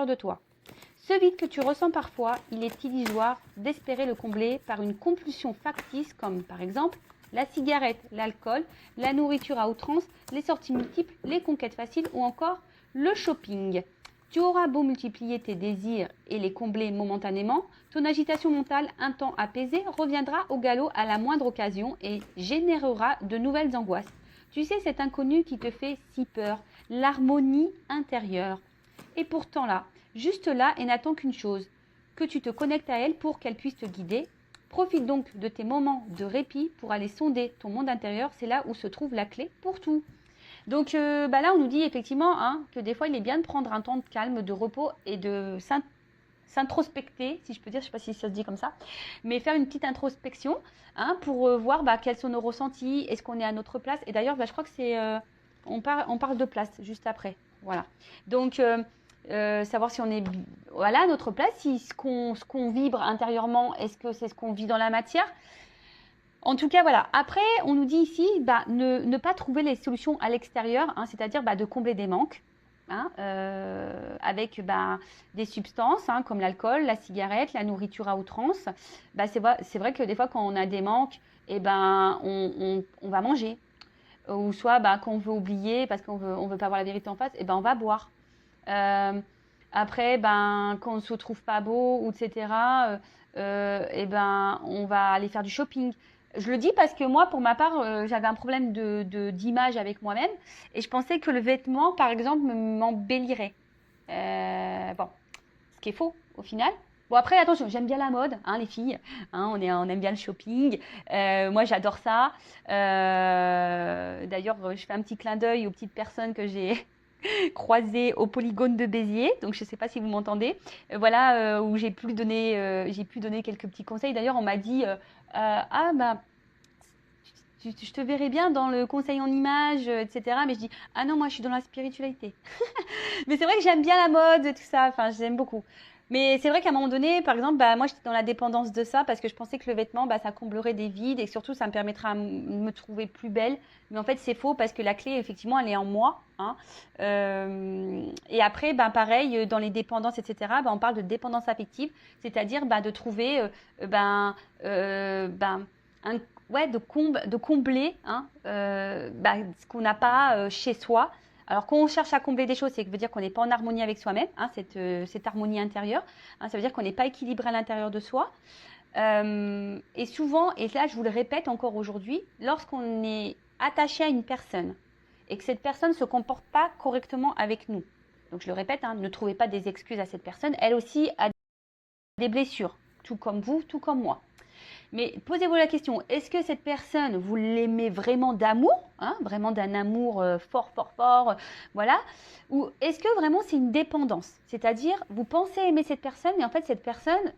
l'intérieur de toi. Ce vide que tu ressens parfois, il est illusoire d'espérer le combler par une compulsion factice comme par exemple la cigarette, l'alcool, la nourriture à outrance, les sorties multiples, les conquêtes faciles ou encore le shopping. Tu auras beau multiplier tes désirs et les combler momentanément, ton agitation mentale, un temps apaisée, reviendra au galop à la moindre occasion et générera de nouvelles angoisses. Tu sais, cet inconnu qui te fait si peur, l'harmonie intérieure. Et pourtant là, juste là, et n'attend qu'une chose, que tu te connectes à elle pour qu'elle puisse te guider. Profite donc de tes moments de répit pour aller sonder ton monde intérieur, c'est là où se trouve la clé pour tout. Donc là, on nous dit effectivement que des fois, il est bien de prendre un temps de calme, de repos et de s'introspecter, si je peux dire, je ne sais pas si ça se dit comme ça, mais faire une petite introspection pour voir quels sont nos ressentis, est-ce qu'on est à notre place. Et d'ailleurs, je crois que c'est, on parle de place juste après. Voilà. Donc, savoir si on est à notre place, si ce qu'on vibre intérieurement, est-ce que c'est ce qu'on vit dans la matière. En tout cas, voilà. Après, on nous dit ici, ne pas trouver les solutions à l'extérieur, c'est-à-dire de combler des manques, avec des substances comme l'alcool, la cigarette, la nourriture à outrance. C'est vrai que des fois, quand on a des manques, on va manger. Ou soit quand on veut oublier, parce qu'on veut pas voir la vérité en face, on va boire. Après, quand on ne se trouve pas beau, etc., on va aller faire du shopping. Je le dis parce que moi, pour ma part, j'avais un problème d'image avec moi-même et je pensais que le vêtement, par exemple, m'embellirait. Ce qui est faux au final. Bon, après, attention, j'aime bien la mode, les filles. On aime bien le shopping. Moi, j'adore ça. D'ailleurs, je fais un petit clin d'œil aux petites personnes que j'ai croisées au polygone de Béziers. Donc, je ne sais pas si vous m'entendez. Où j'ai pu donner quelques petits conseils. D'ailleurs, on m'a dit je te verrais bien dans le conseil en images, etc. Mais je dis, ah non, moi, je suis dans la spiritualité. Mais c'est vrai que j'aime bien la mode et tout ça. Enfin, j'aime beaucoup. Mais c'est vrai qu'à un moment donné, par exemple, moi, j'étais dans la dépendance de ça parce que je pensais que le vêtement, ça comblerait des vides et surtout, ça me permettra de me trouver plus belle. Mais en fait, c'est faux parce que la clé, effectivement, elle est en moi. Et après, pareil, dans les dépendances, etc., on parle de dépendance affective, c'est-à-dire de trouver de combler ce qu'on n'a pas chez soi. Alors, quand on cherche à combler des choses, ça veut dire qu'on n'est pas en harmonie avec soi-même, cette harmonie intérieure. Ça veut dire qu'on n'est pas équilibré à l'intérieur de soi. Et souvent, et là, je vous le répète encore aujourd'hui, lorsqu'on est attaché à une personne et que cette personne ne se comporte pas correctement avec nous, donc je le répète, ne trouvez pas des excuses à cette personne, elle aussi a des blessures, tout comme vous, tout comme moi. Mais posez-vous la question, est-ce que cette personne, vous l'aimez vraiment d'amour, vraiment d'un amour fort, fort, fort, voilà, ou est-ce que vraiment c'est une dépendance? C'est-à-dire, vous pensez aimer cette personne, mais en fait, cette personne,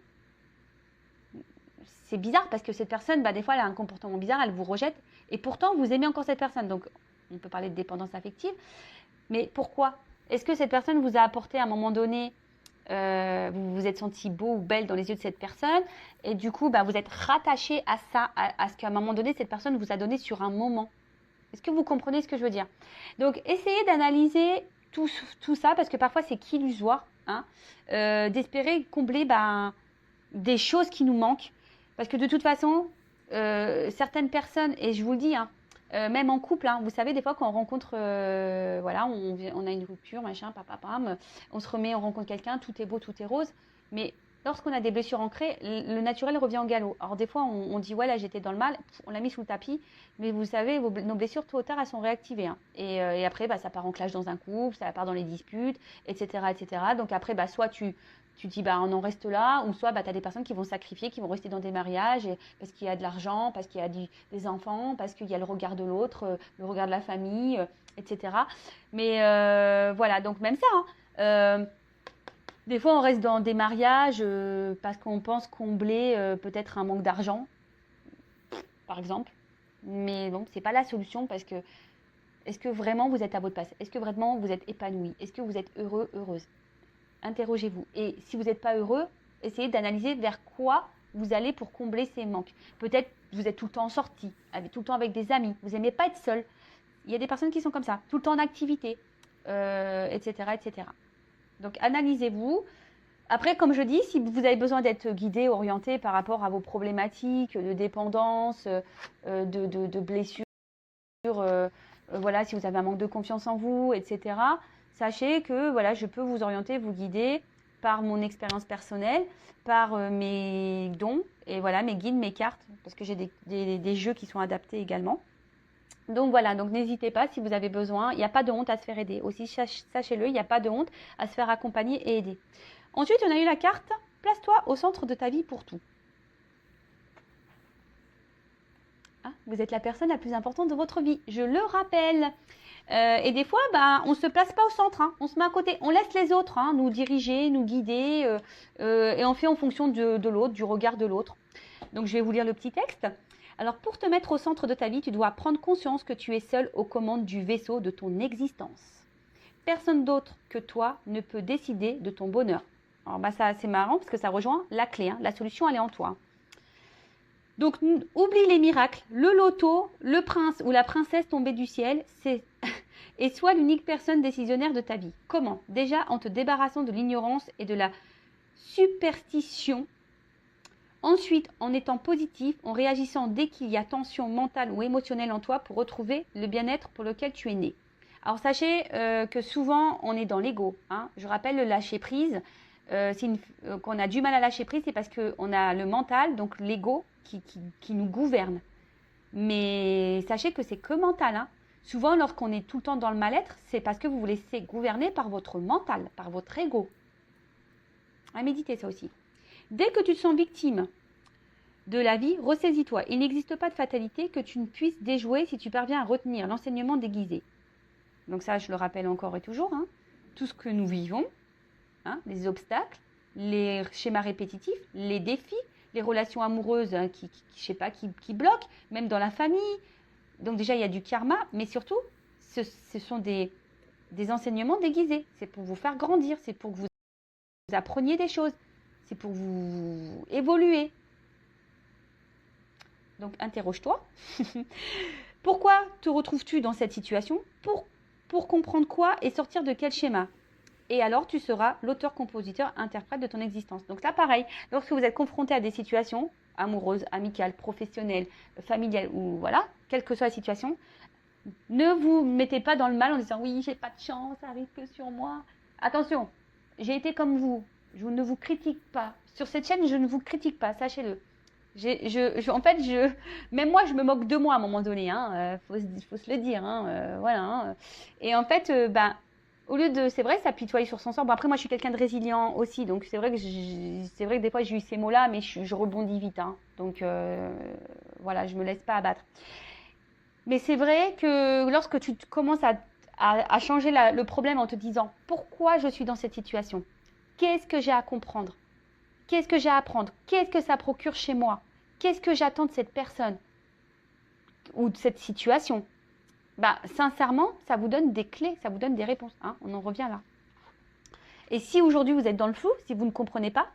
c'est bizarre parce que cette personne, des fois, elle a un comportement bizarre, elle vous rejette, et pourtant, vous aimez encore cette personne. Donc, on peut parler de dépendance affective, mais pourquoi? Est-ce que cette personne vous a apporté à un moment donné vous vous êtes senti beau ou belle dans les yeux de cette personne et du coup vous êtes rattaché à ça, à ce qu'à un moment donné cette personne vous a donné sur un moment. Est-ce que vous comprenez ce que je veux dire? Donc essayez d'analyser tout ça parce que parfois c'est qu'illusoire, d'espérer combler des choses qui nous manquent parce que de toute façon certaines personnes, et je vous le dis même en couple, vous savez, des fois quand on rencontre, on a une rupture, machin, papapam, on se remet, on rencontre quelqu'un, tout est beau, tout est rose, mais lorsqu'on a des blessures ancrées, le naturel revient au galop. Alors des fois, on dit, ouais, là j'étais dans le mal, on l'a mis sous le tapis, mais vous savez, nos blessures, tôt ou tard, elles sont réactivées. Et après, ça part en clash dans un couple, ça part dans les disputes, etc. etc. Donc après, soit tu dis, on en reste là, ou soit tu as des personnes qui vont sacrifier, qui vont rester dans des mariages parce qu'il y a de l'argent, parce qu'il y a des enfants, parce qu'il y a le regard de l'autre, le regard de la famille, etc. Mais voilà, donc même ça, des fois on reste dans des mariages parce qu'on pense combler peut-être un manque d'argent, par exemple. Mais bon, c'est pas la solution parce que est-ce que vraiment vous êtes à votre place? Est-ce que vraiment vous êtes épanoui? Est-ce que vous êtes heureux, heureuse? Interrogez-vous. Et si vous n'êtes pas heureux, essayez d'analyser vers quoi vous allez pour combler ces manques. Peut-être vous êtes tout le temps en sortie, tout le temps avec des amis. Vous n'aimez pas être seul. Il y a des personnes qui sont comme ça, tout le temps en activité, etc., etc. Donc, analysez-vous. Après, comme je dis, si vous avez besoin d'être guidé, orienté par rapport à vos problématiques de dépendance, de blessures, voilà, si vous avez un manque de confiance en vous, etc., sachez que voilà, je peux vous orienter, vous guider par mon expérience personnelle, par mes dons, et voilà, mes guides, mes cartes, parce que j'ai des jeux qui sont adaptés également. Donc voilà, donc n'hésitez pas si vous avez besoin. Il n'y a pas de honte à se faire aider. Aussi, sachez-le, il n'y a pas de honte à se faire accompagner et aider. Ensuite, on a eu la carte « Place-toi au centre de ta vie pour tout ». Hein, vous êtes la personne la plus importante de votre vie, je le rappelle. Et des fois, on ne se place pas au centre, hein, on se met à côté. On laisse les autres nous diriger, nous guider, et on fait en fonction de l'autre, du regard de l'autre. Donc, je vais vous lire le petit texte. Alors, pour te mettre au centre de ta vie, tu dois prendre conscience que tu es seul aux commandes du vaisseau de ton existence. Personne d'autre que toi ne peut décider de ton bonheur. Alors, ça, c'est marrant parce que ça rejoint la clé. Hein. La solution, elle est en toi. Donc, oublie les miracles, le loto, le prince ou la princesse tombée du ciel, et sois l'unique personne décisionnaire de ta vie. Comment? Déjà, en te débarrassant de l'ignorance et de la superstition. Ensuite, en étant positif, en réagissant dès qu'il y a tension mentale ou émotionnelle en toi pour retrouver le bien-être pour lequel tu es né. Alors, sachez que souvent, on est dans l'ego. Hein. Je rappelle le lâcher-prise. Qu'on a du mal à lâcher prise, c'est parce qu'on a le mental, donc l'ego, qui nous gouverne. Mais sachez que c'est que mental. Hein. Souvent, lorsqu'on est tout le temps dans le mal-être, c'est parce que vous vous laissez gouverner par votre mental, par votre ego. À méditer ça aussi. Dès que tu te sens victime de la vie, ressaisis-toi. Il n'existe pas de fatalité que tu ne puisses déjouer si tu parviens à retenir l'enseignement déguisé. Donc ça, je le rappelle encore et toujours. Hein. Tout ce que nous vivons, hein, les obstacles, les schémas répétitifs, les défis, les relations amoureuses qui bloquent, même dans la famille. Donc déjà, il y a du karma, mais surtout, ce sont des enseignements déguisés. C'est pour vous faire grandir, c'est pour que vous appreniez des choses, c'est pour vous évoluer. Donc, interroge-toi. Pourquoi te retrouves-tu dans cette situation? Pour comprendre quoi et sortir de quel schéma? Et alors, tu seras l'auteur, compositeur, interprète de ton existence. Donc là, pareil, lorsque vous êtes confronté à des situations amoureuses, amicales, professionnelles, familiales, ou voilà, quelle que soit la situation, ne vous mettez pas dans le mal en disant « oui, j'ai pas de chance, ça arrive que sur moi ». Attention, j'ai été comme vous, je ne vous critique pas. Sur cette chaîne, je ne vous critique pas, sachez-le. En fait, même moi, je me moque de moi à un moment donné, hein, faut se le dire, hein, voilà. Hein. Et en fait, au lieu de, c'est vrai, s'apitoyer sur son sort. Bon, après, moi, je suis quelqu'un de résilient aussi, donc c'est vrai que des fois, j'ai eu ces mots-là, mais je rebondis vite, hein. Donc voilà, je me laisse pas abattre. Mais c'est vrai que lorsque tu commences à changer le problème en te disant pourquoi je suis dans cette situation, qu'est-ce que j'ai à comprendre, qu'est-ce que j'ai à apprendre, qu'est-ce que ça procure chez moi, qu'est-ce que j'attends de cette personne ou de cette situation. Sincèrement, ça vous donne des clés, ça vous donne des réponses. Hein, on en revient là. Et si aujourd'hui vous êtes dans le flou, si vous ne comprenez pas,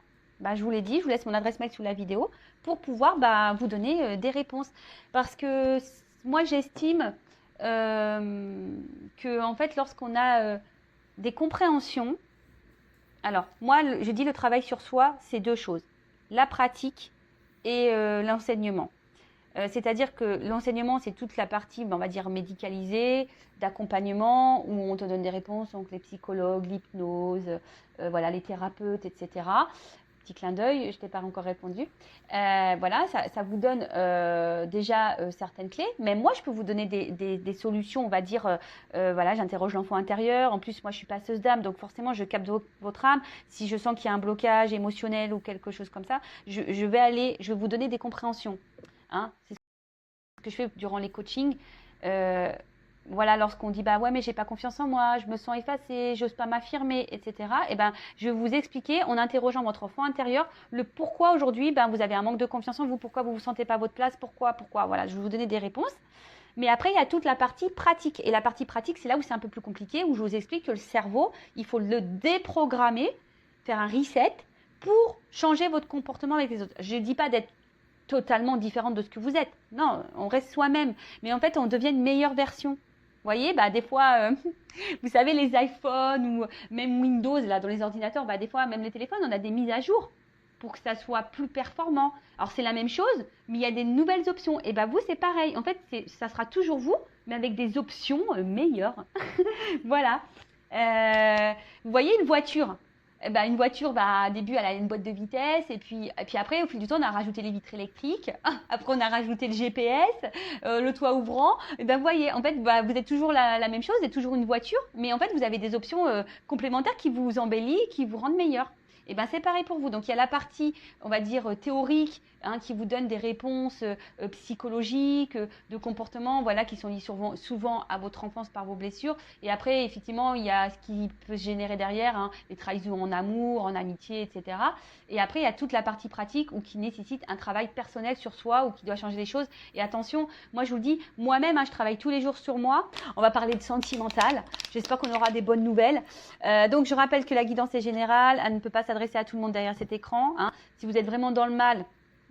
je vous l'ai dit, je vous laisse mon adresse mail sous la vidéo pour pouvoir vous donner des réponses. Parce que moi, j'estime que en fait, lorsqu'on a des compréhensions, alors moi, je dis le travail sur soi, c'est deux choses. La pratique et l'enseignement. C'est-à-dire que l'enseignement, c'est toute la partie, on va dire, médicalisée, d'accompagnement, où on te donne des réponses, donc les psychologues, l'hypnose, voilà, les thérapeutes, etc. Petit clin d'œil, je ne t'ai pas encore répondu. Voilà, ça vous donne déjà certaines clés. Mais moi, je peux vous donner des solutions, on va dire, voilà, j'interroge l'enfant intérieur. En plus, moi, je suis passeuse d'âme, donc forcément, je capte votre âme. Si je sens qu'il y a un blocage émotionnel ou quelque chose comme ça, je vais vous donner des compréhensions. Hein, c'est ce que je fais durant les coachings. Voilà, lorsqu'on dit ouais, mais j'ai pas confiance en moi, je me sens effacée, j'ose pas m'affirmer, etc. Je vais vous expliquer en interrogeant votre enfant intérieur le pourquoi aujourd'hui vous avez un manque de confiance en vous, pourquoi vous vous sentez pas à votre place, pourquoi. Voilà, je vais vous donner des réponses. Mais après, il y a toute la partie pratique. Et la partie pratique, c'est là où c'est un peu plus compliqué, où je vous explique que le cerveau, il faut le déprogrammer, faire un reset pour changer votre comportement avec les autres. Je ne dis pas d'être totalement différente de ce que vous êtes. Non, on reste soi-même. Mais en fait, on devient une meilleure version voyez, bah, des fois, vous savez, les iPhones ou même Windows, là, dans les ordinateurs, bah, des fois, même les téléphones, on a des mises à jour pour que ça soit plus performant. Alors, c'est la même chose, mais il y a des nouvelles options. Et bah, vous, c'est pareil. En fait, ça sera toujours vous, mais avec des options meilleures. Voilà. Vous voyez une voiture. Eh ben, une voiture, bah, au début, elle a une boîte de vitesse, et puis après, au fil du temps, on a rajouté les vitres électriques, après, on a rajouté le GPS, le toit ouvrant. Et ben, vous voyez, en fait, bah, vous êtes toujours la même chose, vous êtes toujours une voiture, mais en fait, vous avez des options complémentaires qui vous embellissent, qui vous rendent meilleur. Et ben, c'est pareil pour vous. Donc, il y a la partie, on va dire, théorique, hein, qui vous donne des réponses psychologiques, de comportements, voilà, qui sont liés souvent à votre enfance par vos blessures. Et après, effectivement, il y a ce qui peut se générer derrière, hein, les trahisons en amour, en amitié, etc. Et après, il y a toute la partie pratique ou qui nécessite un travail personnel sur soi ou qui doit changer les choses. Et attention, moi, je vous le dis, moi-même, hein, je travaille tous les jours sur moi. On va parler de sentimental. J'espère qu'on aura des bonnes nouvelles. Donc, je rappelle que la guidance est générale. Elle ne peut pas s'adresser à tout le monde derrière cet écran, hein. Si vous êtes vraiment dans le mal,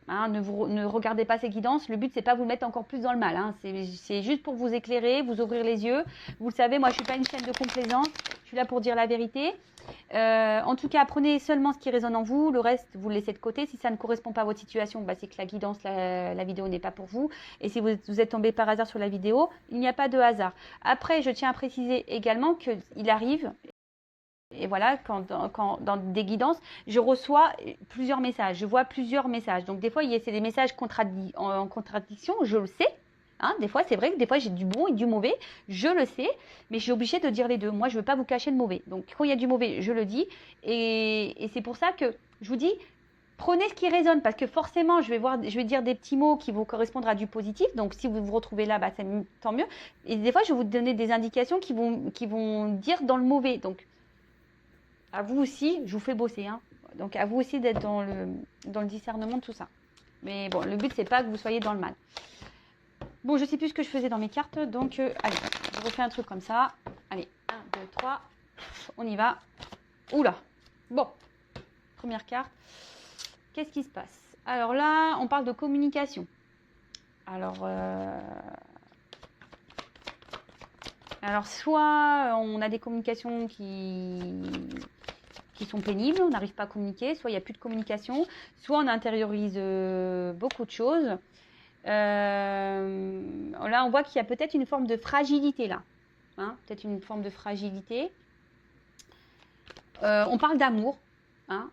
hein, ne regardez pas ces guidances. Le but, c'est pas vous mettre encore plus dans le mal, hein. C'est juste pour vous éclairer, vous ouvrir les yeux. Vous le savez, moi, je suis pas une chaîne de complaisance. Je suis là pour dire la vérité. En tout cas, prenez seulement ce qui résonne en vous. Le reste, vous le laissez de côté. Si ça ne correspond pas à votre situation, bah, c'est que la guidance, la vidéo n'est pas pour vous. Et si vous êtes tombé par hasard sur la vidéo, il n'y a pas de hasard. Après, je tiens à préciser également qu'il arrive. Et voilà, quand dans des guidances, je reçois plusieurs messages, je vois plusieurs messages. Donc des fois, c'est des messages en contradiction, je le sais. Hein, des fois, c'est vrai que des fois, j'ai du bon et du mauvais, je le sais, mais je suis obligée de dire les deux. Moi, je ne veux pas vous cacher le mauvais. Donc quand il y a du mauvais, je le dis. Et c'est pour ça que je vous dis, prenez ce qui résonne, parce que forcément, je vais dire des petits mots qui vont correspondre à du positif. Donc si vous vous retrouvez là, bah, tant mieux. Et des fois, je vais vous donner des indications qui vont dire dans le mauvais. Donc à vous aussi, je vous fais bosser, hein. Donc à vous aussi d'être dans le discernement de tout ça. Mais bon, le but, c'est pas que vous soyez dans le mal. Bon, je sais plus ce que je faisais dans mes cartes, donc allez, je refais un truc comme ça. Allez, 1, 2, 3, on y va. Oula, bon, première carte. Qu'est-ce qui se passe? Alors là, on parle de communication. Alors soit on a des communications qui sont pénibles, on n'arrive pas à communiquer, soit il n'y a plus de communication, soit on intériorise beaucoup de choses. Là, on voit qu'il y a peut-être une forme de fragilité là. Hein, peut-être une forme de fragilité. On parle d'amour. Hein,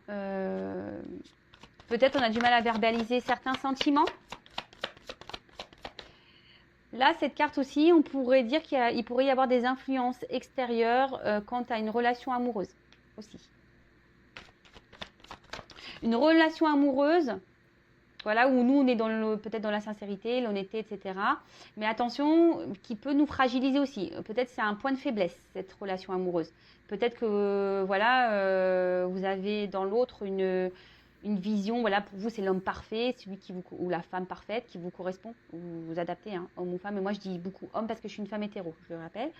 peut-être on a du mal à verbaliser certains sentiments. Là, cette carte aussi, on pourrait dire qu'il pourrait y avoir des influences extérieures quant à une relation amoureuse aussi. Une relation amoureuse, voilà, où nous, on est peut-être dans la sincérité, l'honnêteté, etc. Mais attention, qui peut nous fragiliser aussi. Peut-être c'est un point de faiblesse, cette relation amoureuse. Peut-être que, voilà, vous avez dans l'autre une vision, voilà, pour vous, c'est l'homme parfait, celui ou la femme parfaite qui vous correspond. Vous adaptez, hein, homme ou femme. Mais moi, je dis beaucoup homme parce que je suis une femme hétéro, je le rappelle.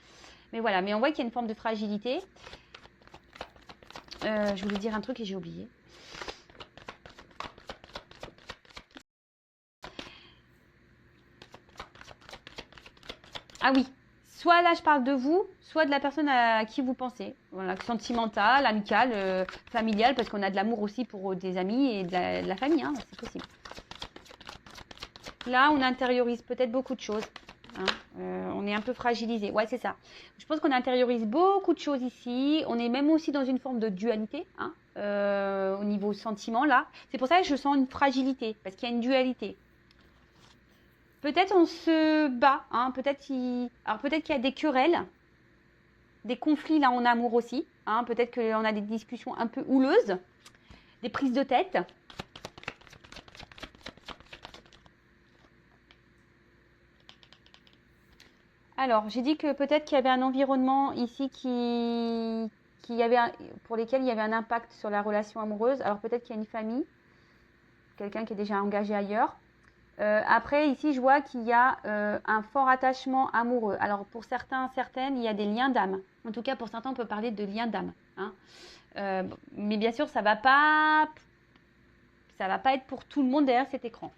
Mais voilà, mais on voit qu'il y a une forme de fragilité. Je voulais dire un truc et j'ai oublié. Ah oui, soit là je parle de vous, soit de la personne à qui vous pensez. Voilà, sentimentale, amicale, familiale, parce qu'on a de l'amour aussi pour des amis et de la famille, hein, c'est possible. Là, on intériorise peut-être beaucoup de choses. Hein, on est un peu fragilisé. Ouais, c'est ça. Je pense qu'on intériorise beaucoup de choses ici. On est même aussi dans une forme de dualité, hein, au niveau sentiment, là. C'est pour ça que je sens une fragilité, parce qu'il y a une dualité. Peut-être on se bat, hein, peut-être qu'il y a des querelles, des conflits là en amour aussi, hein, peut-être qu'on a des discussions un peu houleuses, des prises de tête. Alors, j'ai dit que peut-être qu'il y avait un environnement ici pour lesquels il y avait un impact sur la relation amoureuse. Alors peut-être qu'il y a une famille, quelqu'un qui est déjà engagé ailleurs. Après, ici, je vois qu'il y a un fort attachement amoureux. Alors, pour certaines, il y a des liens d'âme. En tout cas, pour certains, on peut parler de liens d'âme. Hein. Mais bien sûr, ça va pas être pour tout le monde derrière cet écran.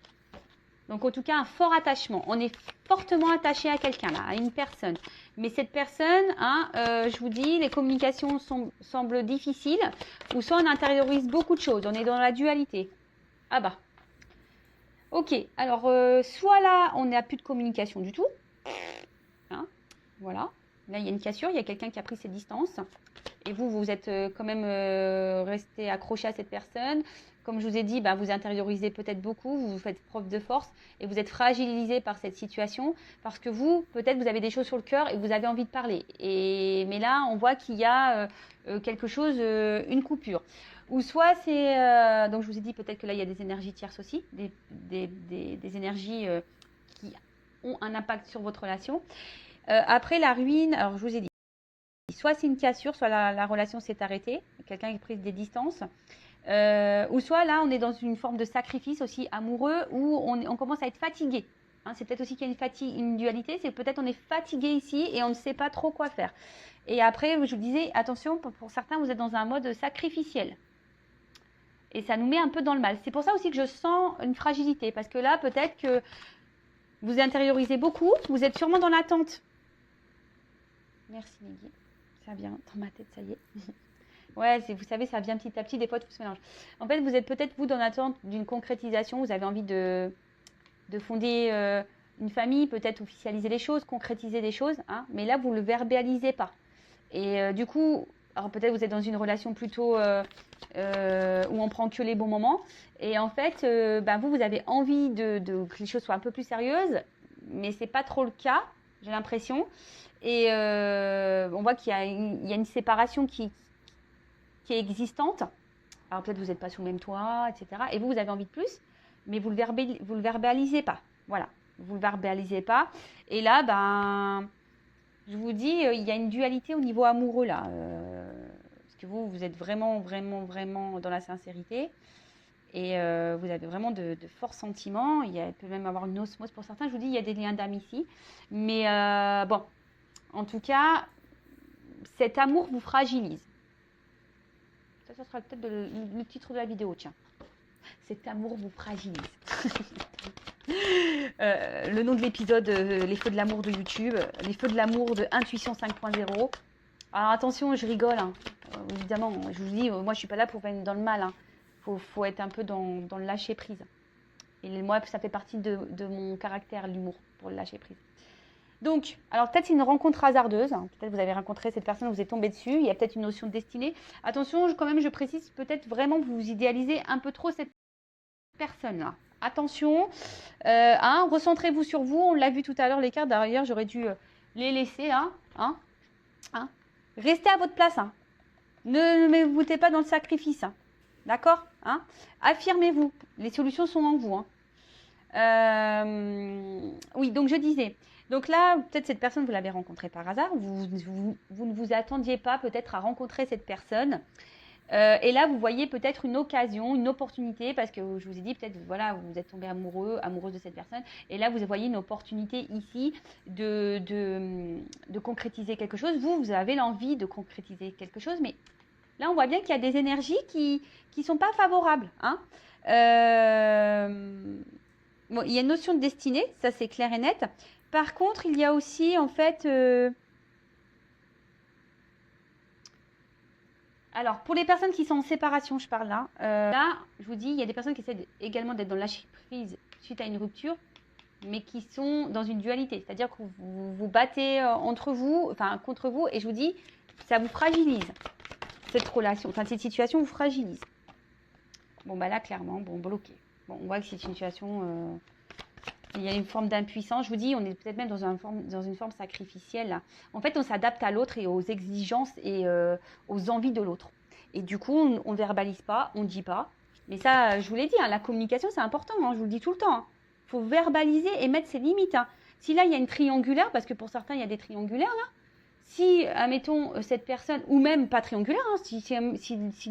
Donc, en tout cas, un fort attachement. On est fortement attaché à quelqu'un, là, à une personne. Mais cette personne, je vous dis, les communications semblent difficiles, ou soit on intériorise beaucoup de choses, on est dans la dualité. Ah bah. Ok, alors soit là, on n'a plus de communication du tout. Voilà. Là, il y a une cassure, il y a quelqu'un qui a pris ses distances. Et vous êtes quand même resté accroché à cette personne. Comme je vous ai dit, vous intériorisez peut-être beaucoup, vous faites preuve de force et vous êtes fragilisé par cette situation parce que peut-être vous avez des choses sur le cœur et vous avez envie de parler. Mais là, on voit qu'il y a quelque chose, une coupure. Ou soit c'est, donc je vous ai dit peut-être que là, il y a des énergies tierces aussi, des énergies qui ont un impact sur votre relation. Après la ruine, alors je vous ai dit, soit c'est une cassure, soit la relation s'est arrêtée, quelqu'un qui a pris des distances, ou soit là on est dans une forme de sacrifice aussi amoureux où on commence à être fatigué. C'est peut-être aussi qu'il y a une dualité, c'est peut-être on est fatigué ici et on ne sait pas trop quoi faire. Et après, je vous disais, attention, pour certains, vous êtes dans un mode sacrificiel. Et ça nous met un peu dans le mal. C'est pour ça aussi que je sens une fragilité, parce que là, peut-être que vous intériorisez beaucoup, vous êtes sûrement dans l'attente. Merci Nigui. Ça vient dans ma tête, ça y est. Ouais, vous savez, ça vient petit à petit, des fois tout se mélange. En fait, vous êtes peut-être, vous, dans l'attente d'une concrétisation, vous avez envie de fonder une famille, peut-être officialiser les choses, concrétiser des choses, mais là, vous ne le verbalisez pas. Et du coup, alors peut-être vous êtes dans une relation plutôt où on prend que les bons moments. Et en fait, vous avez envie que les choses soient un peu plus sérieuses, mais ce n'est pas trop le cas, j'ai l'impression. Et on voit qu'il y a une séparation qui est existante. Alors peut-être vous n'êtes pas sous le même toit, etc. Et vous avez envie de plus, mais vous le verbalisez pas. Voilà, vous le verbalisez pas. Et là, je vous dis, il y a une dualité au niveau amoureux là. Parce que vous êtes vraiment, vraiment, vraiment dans la sincérité. Et vous avez vraiment de forts sentiments. Il peut même avoir une osmose pour certains. Je vous dis, il y a des liens d'âme ici. Mais bon, en tout cas, cet amour vous fragilise. Ça sera peut-être le titre de la vidéo, tiens. Cet amour vous fragilise. Le nom de l'épisode, les feux de l'amour de YouTube, les feux de l'amour de Intuition 5.0. Alors attention, je rigole, évidemment, je vous dis, moi je ne suis pas là pour venir dans le mal. Faut être un peu dans le lâcher prise. Et moi, ça fait partie de mon caractère, l'humour, pour le lâcher prise. Donc, alors peut-être c'est une rencontre hasardeuse, peut-être vous avez rencontré cette personne, vous êtes tombé dessus, il y a peut-être une notion de destinée. Attention, quand même, je précise, peut-être vraiment vous idéalisez un peu trop cette personne-là. Attention, recentrez-vous sur vous, on l'a vu tout à l'heure, les cartes, d'ailleurs, j'aurais dû les laisser, Restez à votre place, ne vous mettez pas dans le sacrifice, d'accord, affirmez-vous, les solutions sont en vous, oui, donc je disais, donc là, peut-être cette personne, vous l'avez rencontrée par hasard, vous ne vous attendiez pas peut-être à rencontrer cette personne. Et là, vous voyez peut-être une occasion, une opportunité, parce que je vous ai dit, peut-être, voilà, vous êtes tombé amoureuse de cette personne. Et là, vous voyez une opportunité ici de concrétiser quelque chose. Vous avez l'envie de concrétiser quelque chose, mais là, on voit bien qu'il y a des énergies qui ne sont pas favorables. Bon, il y a une notion de destinée, ça c'est clair et net. Par contre, il y a aussi, en fait... Alors, pour les personnes qui sont en séparation, je parle là. Là, je vous dis, il y a des personnes qui essaient également d'être dans le lâcher prise suite à une rupture, mais qui sont dans une dualité. C'est-à-dire que vous vous battez contre vous, et je vous dis, ça vous fragilise. Cette relation, cette situation vous fragilise. Bon, là, clairement, bloqué. Bon, on voit que c'est une situation... il y a une forme d'impuissance. Je vous dis, on est peut-être même dans une forme sacrificielle. Là. En fait, on s'adapte à l'autre et aux exigences et aux envies de l'autre. Et du coup, on ne verbalise pas, on ne dit pas. Mais ça, je vous l'ai dit, la communication, c'est important. Je vous le dis tout le temps. Il faut verbaliser et mettre ses limites. Si là, il y a une triangulaire, parce que pour certains, il y a des triangulaires là. Si, admettons, cette personne, ou même pas triangulaire, si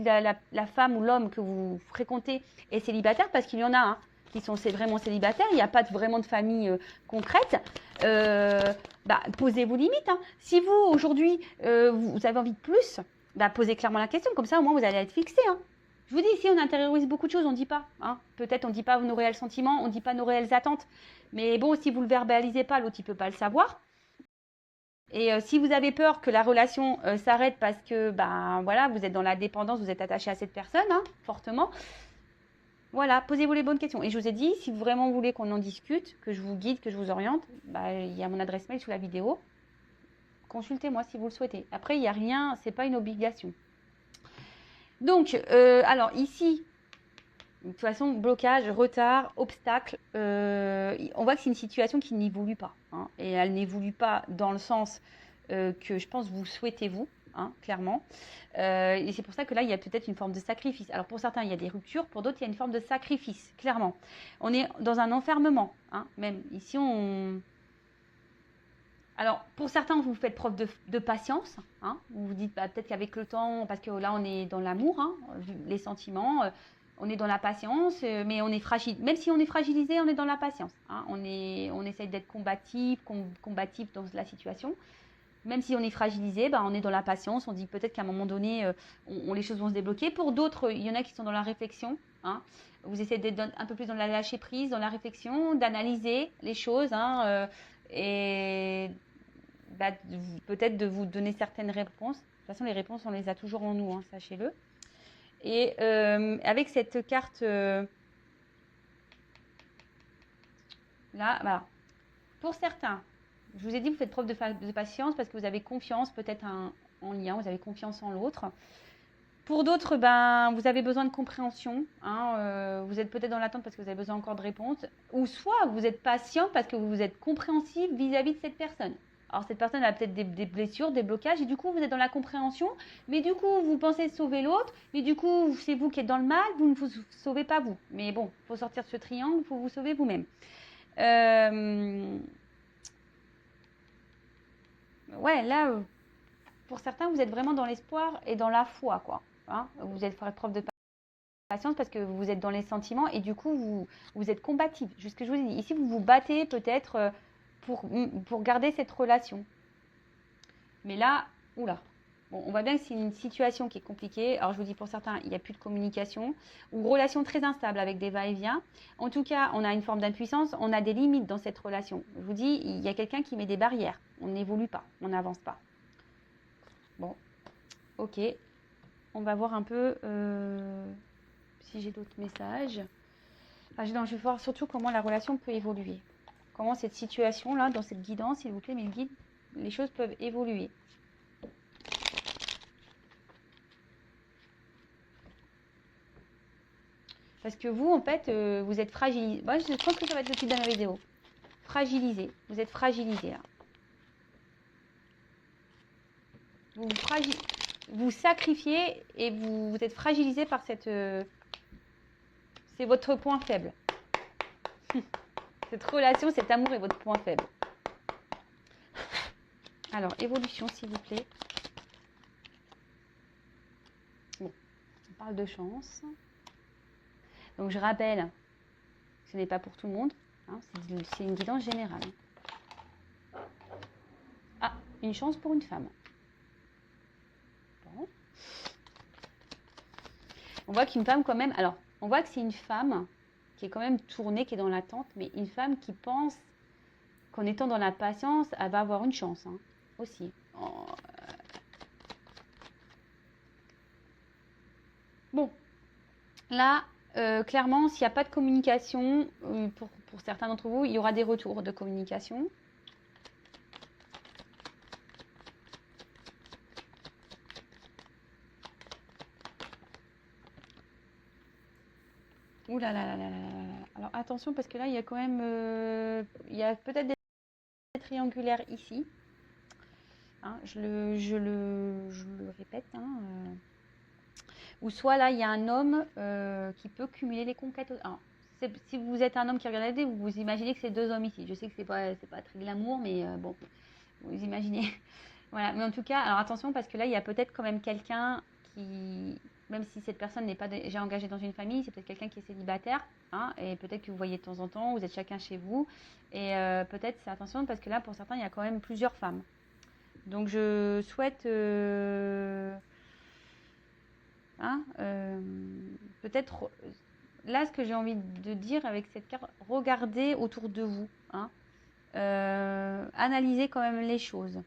la femme ou l'homme que vous fréquentez est célibataire, parce qu'il y en a qui sont vraiment célibataires, il n'y a pas vraiment de famille concrète, posez vos limites. Si vous, aujourd'hui, vous avez envie de plus, posez clairement la question, comme ça, au moins, vous allez être fixé. Je vous dis, ici, on intériorise beaucoup de choses, on ne dit pas. Peut-être on ne dit pas nos réels sentiments, on ne dit pas nos réelles attentes. Mais bon, si vous ne le verbalisez pas, l'autre, il ne peut pas le savoir. Et si vous avez peur que la relation s'arrête parce que ben, voilà, vous êtes dans la dépendance, vous êtes attaché à cette personne, hein, fortement, voilà, posez-vous les bonnes questions. Et je vous ai dit, si vous vraiment voulez qu'on en discute, que je vous guide, que je vous oriente, bah, il y a mon adresse mail sous la vidéo. Consultez-moi si vous le souhaitez. Après, il n'y a rien, c'est pas une obligation. Donc, alors ici, de toute façon, blocage, retard, obstacle, on voit que c'est une situation qui n'évolue pas. Hein, et elle n'évolue pas dans le sens que je pense vous souhaitez vous, hein, clairement. Et c'est pour ça que là, il y a peut-être une forme de sacrifice. Alors pour certains, il y a des ruptures, pour d'autres, il y a une forme de sacrifice, clairement. On est dans un enfermement, hein, même ici, on... Alors, pour certains, vous faites preuve de patience. Hein, vous vous dites bah, peut-être qu'avec le temps, parce que là, on est dans l'amour, hein, les sentiments, on est dans la patience, mais on est fragile. Même si on est fragilisé, on est dans la patience. Hein, on essaye d'être combatif dans la situation. Même si on est fragilisé, bah, on est dans la patience. On dit peut-être qu'à un moment donné, les choses vont se débloquer. Pour d'autres, il y en a qui sont dans la réflexion. Hein. Vous essayez d'être un peu plus dans la lâcher prise, dans la réflexion, d'analyser les choses. Hein, et bah, peut-être de vous donner certaines réponses. De toute façon, les réponses, on les a toujours en nous, hein, sachez-le. Et avec cette carte là, voilà. Pour certains, je vous ai dit, vous faites preuve de patience parce que vous avez confiance peut-être en lien, vous avez confiance en l'autre. Pour d'autres, ben, vous avez besoin de compréhension. Hein, vous êtes peut-être dans l'attente parce que vous avez besoin encore de réponses. Ou soit vous êtes patient parce que vous êtes compréhensif vis-à-vis de cette personne. Alors cette personne a peut-être des blessures, des blocages, et du coup vous êtes dans la compréhension, mais du coup vous pensez sauver l'autre, mais du coup c'est vous qui êtes dans le mal, vous ne vous sauvez pas vous. Mais bon, il faut sortir de ce triangle, il faut vous sauver vous-même. Ouais, là, pour certains, vous êtes vraiment dans l'espoir et dans la foi, quoi. Hein, vous êtes faire preuve de patience parce que vous êtes dans les sentiments et du coup, vous êtes combatif. Juste ce que je vous ai dit. Ici, vous vous battez peut-être pour garder cette relation. Mais là, oula. Bon, on voit bien que c'est une situation qui est compliquée. Alors, je vous dis, pour certains, il n'y a plus de communication ou relation très instable avec des va-et-vient. En tout cas, on a une forme d'impuissance, on a des limites dans cette relation. Je vous dis, il y a quelqu'un qui met des barrières. On n'évolue pas, on n'avance pas. Bon, ok. On va voir un peu si j'ai d'autres messages. Je vais voir surtout comment la relation peut évoluer. Comment cette situation-là, dans cette guidance, s'il vous plaît, mes guides, les choses peuvent évoluer. Parce que vous, en fait, vous êtes fragilisé. Moi, je pense que ça va être le titre de ma vidéo. Fragilisé. Vous êtes fragilisé, là. Vous sacrifiez et vous êtes fragilisé par cette... c'est votre point faible. Cette relation, cet amour est votre point faible. Alors, évolution, s'il vous plaît. Bon, on parle de chance. Donc, je rappelle, ce n'est pas pour tout le monde. Hein, c'est une guidance générale. Ah, une chance pour une femme. Bon. On voit qu'une femme, quand même... Alors, on voit que c'est une femme qui est quand même tournée, qui est dans l'attente, mais une femme qui pense qu'en étant dans la patience, elle va avoir une chance, hein, aussi. Bon, là, clairement, s'il n'y a pas de communication, pour certains d'entre vous, il y aura des retours de communication. Ouh là là là là là là. Alors attention parce que là, il y a quand même, il y a peut-être des triangulaires ici. Hein, je le répète. Hein, ou soit là, il y a un homme qui peut cumuler les conquêtes. Alors, si vous êtes un homme qui regarde la vidéo, vous imaginez que c'est deux hommes ici. Je sais que c'est pas très glamour, mais bon, vous imaginez. Voilà, mais en tout cas, alors attention parce que là, il y a peut-être quand même quelqu'un qui, même si cette personne n'est pas déjà engagée dans une famille, c'est peut-être quelqu'un qui est célibataire, hein, et peut-être que vous voyez de temps en temps, vous êtes chacun chez vous, et peut-être, c'est attention parce que là, pour certains, il y a quand même plusieurs femmes. Donc, je souhaite, peut-être, là, ce que j'ai envie de dire avec cette carte, regardez autour de vous, hein, analysez quand même les choses.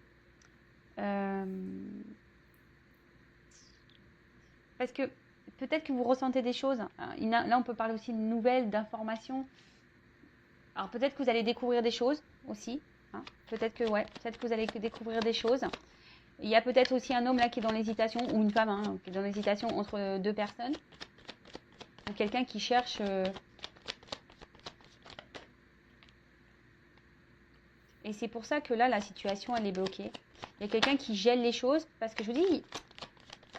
Parce que peut-être que vous ressentez des choses. Là, on peut parler aussi de nouvelles, d'informations. Alors peut-être que vous allez découvrir des choses aussi. Hein. Peut-être que vous allez découvrir des choses. Il y a peut-être aussi un homme là qui est dans l'hésitation, ou une femme qui est dans l'hésitation entre deux personnes. Ou quelqu'un qui cherche... Et c'est pour ça que là, la situation, elle est bloquée. Il y a quelqu'un qui gèle les choses, parce que je vous dis,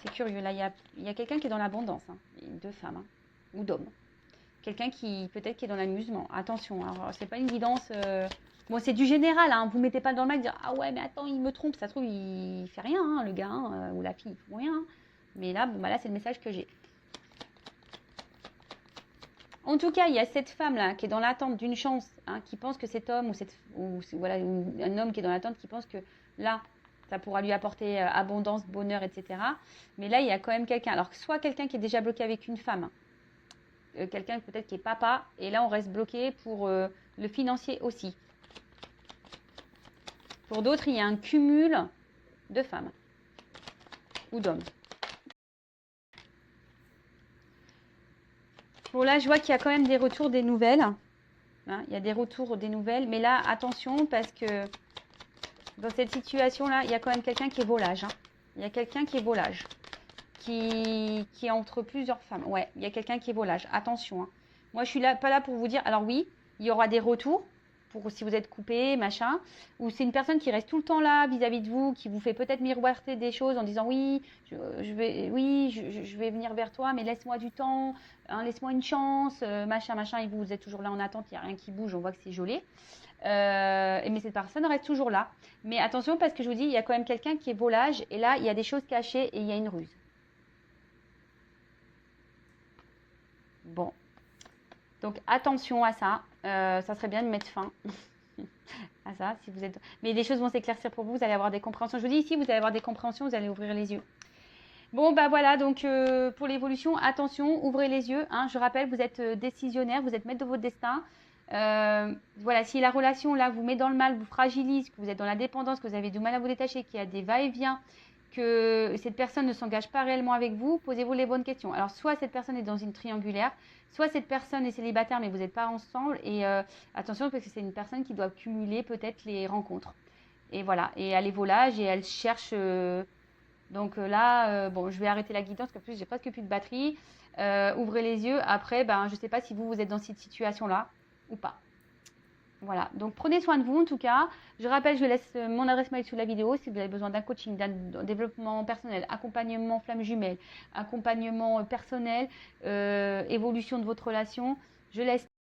c'est curieux, là, il y a quelqu'un qui est dans l'abondance, hein, deux femmes, ou d'hommes. Quelqu'un qui, peut-être, qui est dans l'amusement. Attention, alors, c'est pas une guidance... Bon, c'est du général, hein, vous mettez pas dans le mal de dire « Ah ouais, mais attends, il me trompe, ça se trouve, il fait rien, hein, le gars, ou la fille, ils font rien. » Mais là, bon, bah là, c'est le message que j'ai. En tout cas, il y a cette femme-là qui est dans l'attente d'une chance, hein, qui pense que cet homme ou un homme qui est dans l'attente qui pense que là, ça pourra lui apporter abondance, bonheur, etc. Mais là, il y a quand même quelqu'un. Alors, soit quelqu'un qui est déjà bloqué avec une femme, quelqu'un peut-être qui est papa, et là, on reste bloqué pour le financier aussi. Pour d'autres, il y a un cumul de femmes ou d'hommes. Bon, là, je vois qu'il y a quand même des retours, des nouvelles. Hein, il y a des retours, des nouvelles. Mais là, attention, parce que dans cette situation-là, il y a quand même quelqu'un qui est volage. Hein. Il y a quelqu'un qui est volage. Qui est entre plusieurs femmes. Ouais, il y a quelqu'un qui est volage. Attention. Hein. Moi, je suis là, pas là pour vous dire... Alors oui, il y aura des retours. Pour si vous êtes coupé, machin, ou c'est une personne qui reste tout le temps là vis-à-vis de vous, qui vous fait peut-être miroiter des choses en disant oui, je vais venir vers toi, mais laisse-moi du temps, hein, laisse-moi une chance, machin, et vous êtes toujours là en attente, il n'y a rien qui bouge, on voit que c'est gelé. Mais cette personne reste toujours là. Mais attention parce que je vous dis, il y a quand même quelqu'un qui est volage, et là, il y a des choses cachées et il y a une ruse. Bon. Donc attention à ça, ça serait bien de mettre fin à ça si vous êtes. Mais les choses vont s'éclaircir pour vous, vous allez avoir des compréhensions. Je vous dis ici, vous allez avoir des compréhensions, vous allez ouvrir les yeux. Bon bah voilà, donc pour l'évolution, attention, ouvrez les yeux. Hein. Je rappelle, vous êtes décisionnaire, vous êtes maître de votre destin. Voilà, si la relation là vous met dans le mal, vous fragilise, que vous êtes dans la dépendance, que vous avez du mal à vous détacher, qu'il y a des va-et-vient, que cette personne ne s'engage pas réellement avec vous, posez-vous les bonnes questions. Alors soit cette personne est dans une triangulaire, soit cette personne est célibataire mais vous n'êtes pas ensemble, et attention parce que c'est une personne qui doit cumuler peut-être les rencontres. Et voilà, et elle est volage et elle cherche... donc là, bon, je vais arrêter la guidance, parce que j'ai presque plus de batterie. Ouvrez les yeux. Après, ben, je ne sais pas si vous êtes dans cette situation-là ou pas. Voilà, donc prenez soin de vous en tout cas. Je rappelle, je laisse mon adresse mail sous la vidéo si vous avez besoin d'un coaching, d'un développement personnel, accompagnement flamme jumelle, accompagnement personnel, évolution de votre relation. Je laisse